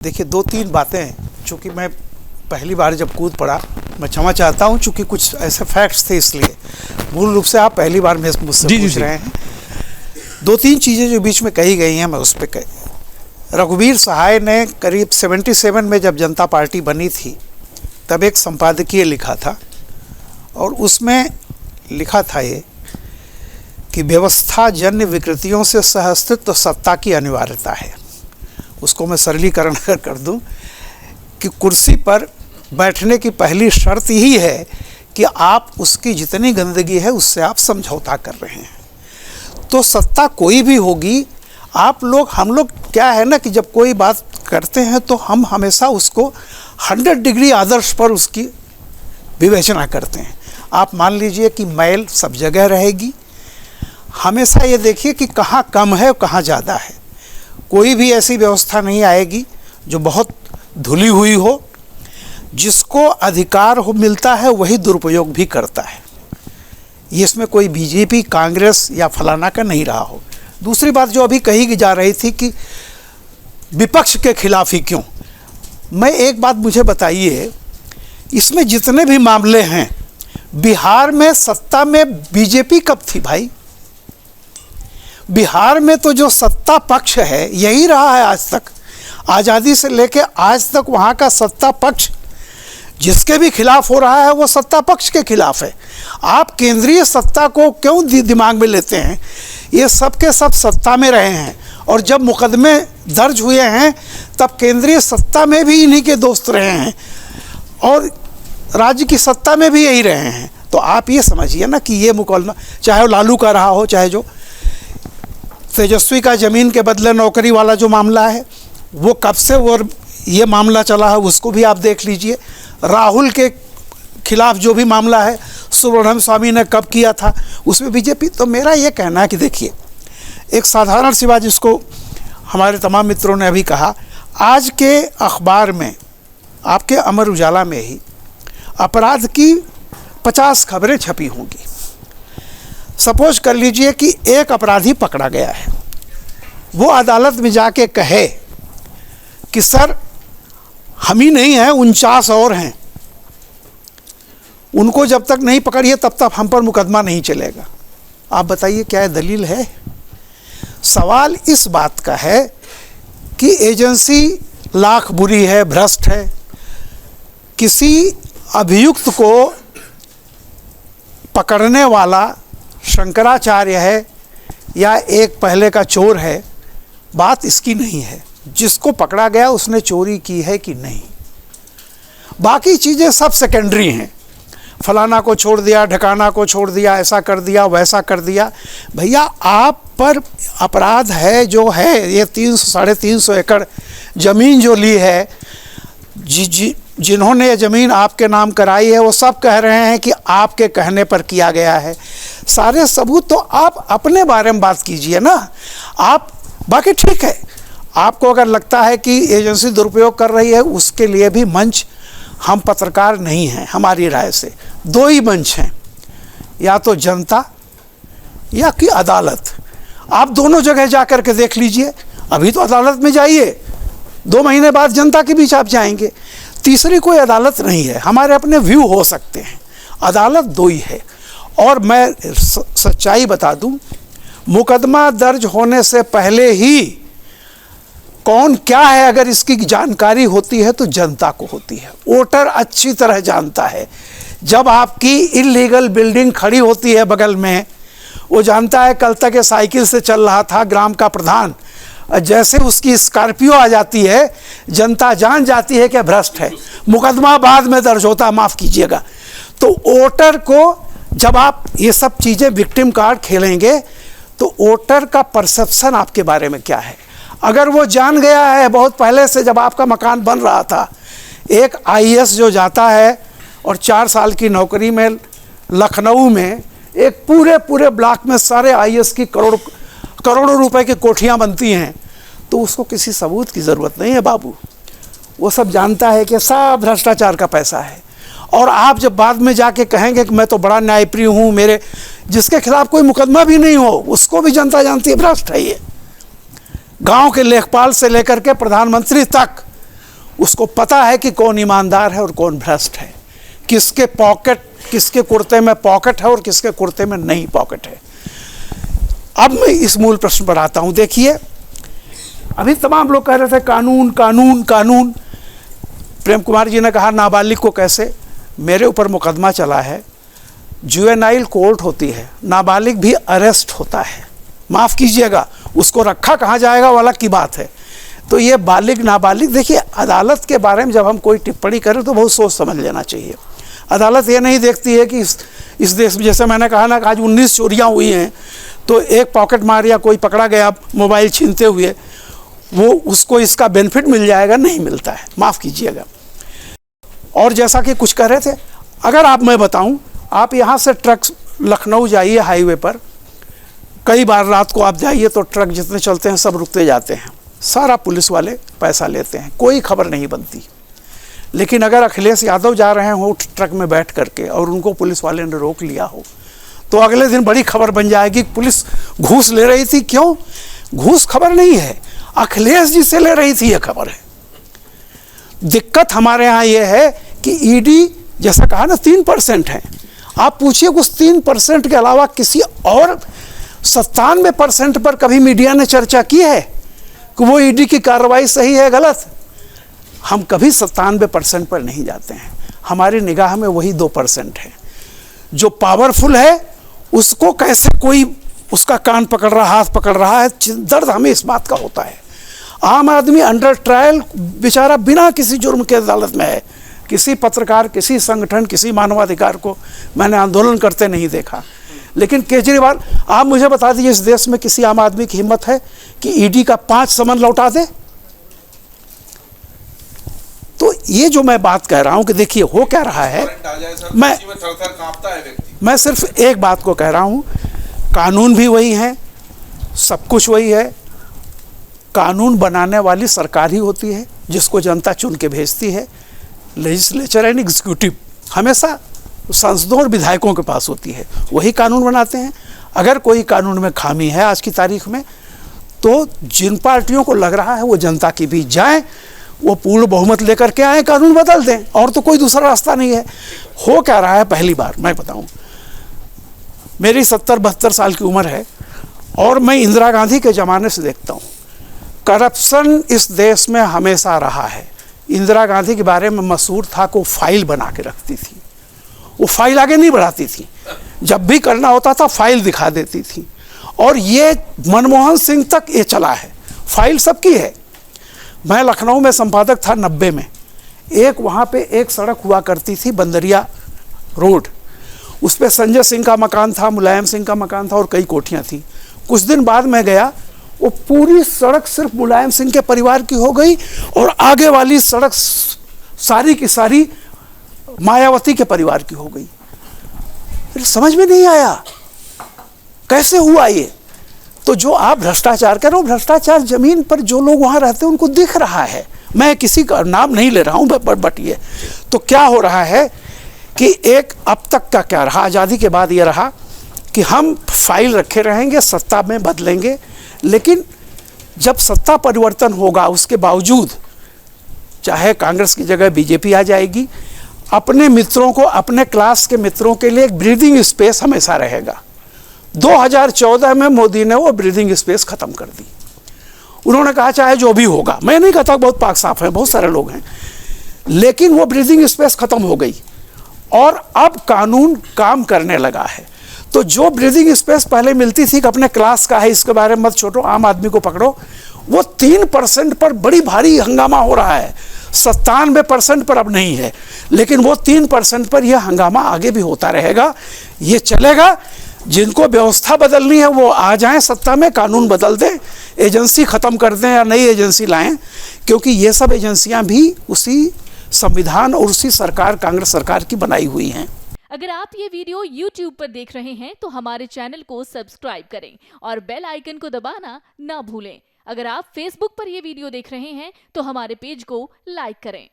देखिए, दो तीन बातें, चूँकि मैं पहली बार जब कूद पड़ा, मैं क्षमा चाहता हूँ चूँकि कुछ ऐसे फैक्ट्स थे, इसलिए मूल रूप से आप पहली बार मुझसे पूछ रहे हैं। दो तीन चीज़ें जो बीच में कही गई हैं, मैं उस पर कही। रघुवीर सहाय ने करीब 77 में जब जनता पार्टी बनी थी, तब एक संपादकीय लिखा था और उसमें लिखा था ये कि व्यवस्था जन्य विकृतियों से सहअस्तित्व सत्ता की अनिवार्यता है। उसको मैं सरलीकरण अगर कर दूं कि कुर्सी पर बैठने की पहली शर्त यही है कि आप उसकी जितनी गंदगी है उससे आप समझौता कर रहे हैं। तो सत्ता कोई भी होगी, हम लोग क्या है ना कि जब कोई बात करते हैं तो हम हमेशा उसको 100 डिग्री आदर्श पर उसकी विवेचना करते हैं। आप मान लीजिए कि मैल सब जगह रहेगी, हमेशा ये देखिए कि कहाँ कम है और कहाँ ज़्यादा है। कोई भी ऐसी व्यवस्था नहीं आएगी जो बहुत धुली हुई हो। जिसको अधिकार हो मिलता है वही दुरुपयोग भी करता है। ये इसमें कोई बीजेपी, कांग्रेस या फलाना का नहीं रहा हो। दूसरी बात जो अभी कही जा रही थी कि विपक्ष के खिलाफ ही क्यों, मैं एक बात मुझे बताइए, इसमें जितने भी मामले हैं, बिहार में सत्ता में बीजेपी कब थी भाई? बिहार में तो जो सत्ता पक्ष है यही रहा है आज तक। आज़ादी से लेकर आज तक वहाँ का सत्ता पक्ष जिसके भी खिलाफ हो रहा है वो सत्ता पक्ष के खिलाफ है। आप केंद्रीय सत्ता को क्यों दिमाग में लेते हैं? ये सब के सब सत्ता में रहे हैं और जब मुकदमे दर्ज हुए हैं तब केंद्रीय सत्ता में भी इन्हीं के दोस्त रहे हैं और राज्य की सत्ता में भी यही रहे हैं। तो आप ये समझिए ना कि ये मुकदमा चाहे वो लालू का रहा हो, चाहे जो तेजस्वी का ज़मीन के बदले नौकरी वाला जो मामला है, वो कब से वो ये मामला चला है उसको भी आप देख लीजिए। राहुल के खिलाफ जो भी मामला है, सुब्रमण्यम स्वामी ने कब किया था, उसमें बीजेपी। तो मेरा ये कहना है कि देखिए, एक साधारण सी बात जिसको हमारे तमाम मित्रों ने अभी कहा, आज के अखबार में, आपके अमर उजाला में ही अपराध की 50 खबरें छपी होंगी। सपोज कर लीजिए कि एक अपराधी पकड़ा गया है, वो अदालत में जाके कहे कि सर हम ही नहीं हैं, 49 और हैं, उनको जब तक नहीं पकड़िए तब तक हम पर मुकदमा नहीं चलेगा। आप बताइए क्या दलील है? सवाल इस बात का है कि एजेंसी लाख बुरी है, भ्रष्ट है। किसी अभियुक्त को पकड़ने वाला शंकराचार्य है या एक पहले का चोर है, बात इसकी नहीं है। जिसको पकड़ा गया उसने चोरी की है कि नहीं, बाकी चीज़ें सब सेकेंडरी हैं। फलाना को छोड़ दिया, ढकाना को छोड़ दिया, ऐसा कर दिया, वैसा कर दिया। भैया आप पर अपराध है जो है, ये 300-350 एकड़ ज़मीन जो ली है, जिन्होंने ये ज़मीन आपके नाम कराई है वो सब कह रहे हैं कि आपके कहने पर किया गया है। सारे सबूत तो आप अपने बारे में बात कीजिए ना। आप बाकी ठीक है, आपको अगर लगता है कि एजेंसी दुरुपयोग कर रही है, उसके लिए भी मंच, हम पत्रकार नहीं हैं। हमारी राय से दो ही मंच हैं, या तो जनता या कि अदालत। आप दोनों जगह जा कर के देख लीजिए। अभी तो अदालत में जाइए, 2 महीने बाद जनता के बीच आप जाएंगे। तीसरी कोई अदालत नहीं है। हमारे अपने व्यू हो सकते हैं, अदालत दो ही है। और मैं सच्चाई बता दूं, मुकदमा दर्ज होने से पहले ही कौन क्या है अगर इसकी जानकारी होती है तो जनता को होती है। वोटर अच्छी तरह जानता है। जब आपकी इल्लीगल बिल्डिंग खड़ी होती है बगल में, वो जानता है कल तक ये साइकिल से चल रहा था ग्राम का प्रधान, जैसे उसकी स्कॉर्पियो आ जाती है जनता जान जाती है कि भ्रष्ट है। मुकदमा बाद में दर्ज होता है, माफ़ कीजिएगा। तो वोटर को जब आप ये सब चीज़ें विक्टिम कार्ड खेलेंगे तो वोटर का परसेप्शन आपके बारे में क्या है। अगर वो जान गया है बहुत पहले से, जब आपका मकान बन रहा था, एक आईएएस जो जाता है और 4 साल की नौकरी में लखनऊ में एक पूरे ब्लॉक में सारे आईएएस की करोड़ों रुपए की कोठियाँ बनती हैं, तो उसको किसी सबूत की ज़रूरत नहीं है बाबू। वो सब जानता है कि सब भ्रष्टाचार का पैसा है। और आप जब बाद में जाके कहेंगे कि मैं तो बड़ा न्यायप्रिय हूँ, मेरे जिसके खिलाफ कोई मुकदमा भी नहीं हो उसको भी जनता जानती है भ्रष्ट है ये। गांव के लेखपाल से लेकर के प्रधानमंत्री तक उसको पता है कि कौन ईमानदार है और कौन भ्रष्ट है, किसके कुर्ते में पॉकेट है और किसके कुर्ते में नहीं पॉकेट है। अब मैं इस मूल प्रश्न पर आता हूं। देखिए, अभी तमाम लोग कह रहे थे कानून कानून कानून। प्रेम कुमार जी ने कहा नाबालिग को कैसे, मेरे ऊपर मुकदमा चला है, जुवेनाइल कोर्ट होती है, नाबालिग भी अरेस्ट होता है, माफ़ कीजिएगा, उसको रखा कहाँ जाएगा वाला की बात है। तो ये बालिग नाबालिग, देखिए अदालत के बारे में जब हम कोई टिप्पणी करें तो बहुत सोच समझ लेना चाहिए। अदालत ये नहीं देखती है कि इस देश में, जैसे मैंने कहा ना कि आज 19 चोरियाँ हुई हैं, तो एक पॉकेट मार या कोई पकड़ा गया मोबाइल छीनते हुए, वो उसको इसका बेनिफिट मिल जाएगा, नहीं मिलता है, माफ़ कीजिएगा। और जैसा कि कुछ कह रहे थे, अगर आप, मैं बताऊं, आप यहाँ से ट्रक लखनऊ जाइए हाईवे पर, कई बार रात को आप जाइए तो ट्रक जितने चलते हैं सब रुकते जाते हैं, सारा पुलिस वाले पैसा लेते हैं, कोई खबर नहीं बनती। लेकिन अगर अखिलेश यादव जा रहे हो ट्रक में बैठ करके और उनको पुलिस वाले ने रोक लिया हो, तो अगले दिन बड़ी खबर बन जाएगी, पुलिस घूस ले रही थी। क्यों? घूस खबर नहीं है, अखिलेश जी से ले रही थी, यह खबर है। दिक्कत हमारे यहाँ ये है कि ईडी, जैसा कहा ना, 3% है। आप पूछिए उस 3% के अलावा किसी और 97% पर कभी मीडिया ने चर्चा की है कि वो ईडी की कार्रवाई सही है गलत? हम कभी 97% पर नहीं जाते हैं। हमारी निगाह में वही 2% है जो पावरफुल है, उसको कैसे कोई उसका कान पकड़ रहा, हाथ पकड़ रहा है, दर्द हमें इस बात का होता है। आम आदमी अंडर ट्रायल बेचारा बिना किसी जुर्म के अदालत में है। किसी पत्रकार, किसी संगठन, किसी मानवाधिकार को मैंने आंदोलन करते नहीं देखा। लेकिन केजरीवाल, आप मुझे बता दीजिए, इस देश में किसी आम आदमी की हिम्मत है कि ईडी का 5 समन लौटा दे? तो ये जो मैं बात कह रहा हूं कि देखिए हो क्या रहा है, मैं सिर्फ एक बात को कह रहा हूं, कानून भी वही है, सब कुछ वही है। कानून बनाने वाली सरकार ही होती है जिसको जनता चुन के भेजती है। लेजिस्लेचर एंड एग्जीक्यूटिव हमेशा सांसदों और विधायकों के पास होती है, वही कानून बनाते हैं। अगर कोई कानून में खामी है आज की तारीख में, तो जिन पार्टियों को लग रहा है वो जनता के बीच जाएं, वो पूर्ण बहुमत लेकर के आए, कानून बदल दें, और तो कोई दूसरा रास्ता नहीं है। हो क्या रहा है, पहली बार मैं बताऊं, मेरी 70-72 साल की उम्र है और मैं इंदिरा गांधी के ज़माने से देखता हूं, करप्शन इस देश में हमेशा रहा है। इंदिरा गांधी के बारे में मशहूर था कि वो फाइल बना के रखती थी, वो फाइल आगे नहीं बढ़ाती थी, जब भी करना होता था फाइल दिखा देती थी। और ये मनमोहन सिंह तक ये चला है, फाइल सबकी है। मैं लखनऊ में संपादक था 90 में, एक वहाँ पे एक सड़क हुआ करती थी बंदरिया रोड, उस पर संजय सिंह का मकान था, मुलायम सिंह का मकान था और कई कोठियाँ थी। कुछ दिन बाद मैं गया, वो पूरी सड़क सिर्फ मुलायम सिंह के परिवार की हो गई और आगे वाली सड़क सारी की सारी मायावती के परिवार की हो गई। फिर समझ में नहीं आया कैसे हुआ ये। तो जो आप भ्रष्टाचार कर रहे हो, भ्रष्टाचार जमीन पर जो लोग वहाँ रहते हैं उनको दिख रहा है। मैं किसी का नाम नहीं ले रहा हूँ, बट ये तो क्या हो रहा है कि एक अब तक का क्या रहा, आज़ादी के बाद ये रहा कि हम फाइल रखे रहेंगे, सत्ता में बदलेंगे, लेकिन जब सत्ता परिवर्तन होगा उसके बावजूद चाहे कांग्रेस की जगह बीजेपी आ जाएगी, अपने मित्रों को, अपने क्लास के मित्रों के लिए एक ब्रीदिंग स्पेस हमेशा रहेगा। 2014 में मोदी ने वो ब्रीदिंग स्पेस खत्म कर दी। उन्होंने कहा चाहे जो भी होगा, मैं नहीं कहता बहुत पाक साफ है, बहुत सारे लोग हैं, लेकिन वो ब्रीदिंग स्पेस खत्म हो गई और अब कानून काम करने लगा है। तो जो ब्रीदिंग स्पेस पहले मिलती थी कि अपने क्लास का है, इसके बारे में मत छोड़ो, आम आदमी को पकड़ो, वो 3% पर बड़ी भारी हंगामा हो रहा है। 97% पर अब नहीं है, लेकिन वो 3% पर यह हंगामा आगे भी होता रहेगा, ये चलेगा। जिनको व्यवस्था बदलनी है वो आ जाएं सत्ता में, कानून बदल दें, एजेंसी खत्म कर दें या नई एजेंसी लाएं, क्योंकि ये सब एजेंसियां भी उसी संविधान और उसी सरकार, कांग्रेस सरकार की बनाई हुई हैं। अगर आप ये वीडियो YouTube पर देख रहे हैं तो हमारे चैनल को सब्सक्राइब करें और बेल आइकन को दबाना ना भूलें। अगर आप Facebook पर ये वीडियो देख रहे हैं तो हमारे पेज को लाइक करें।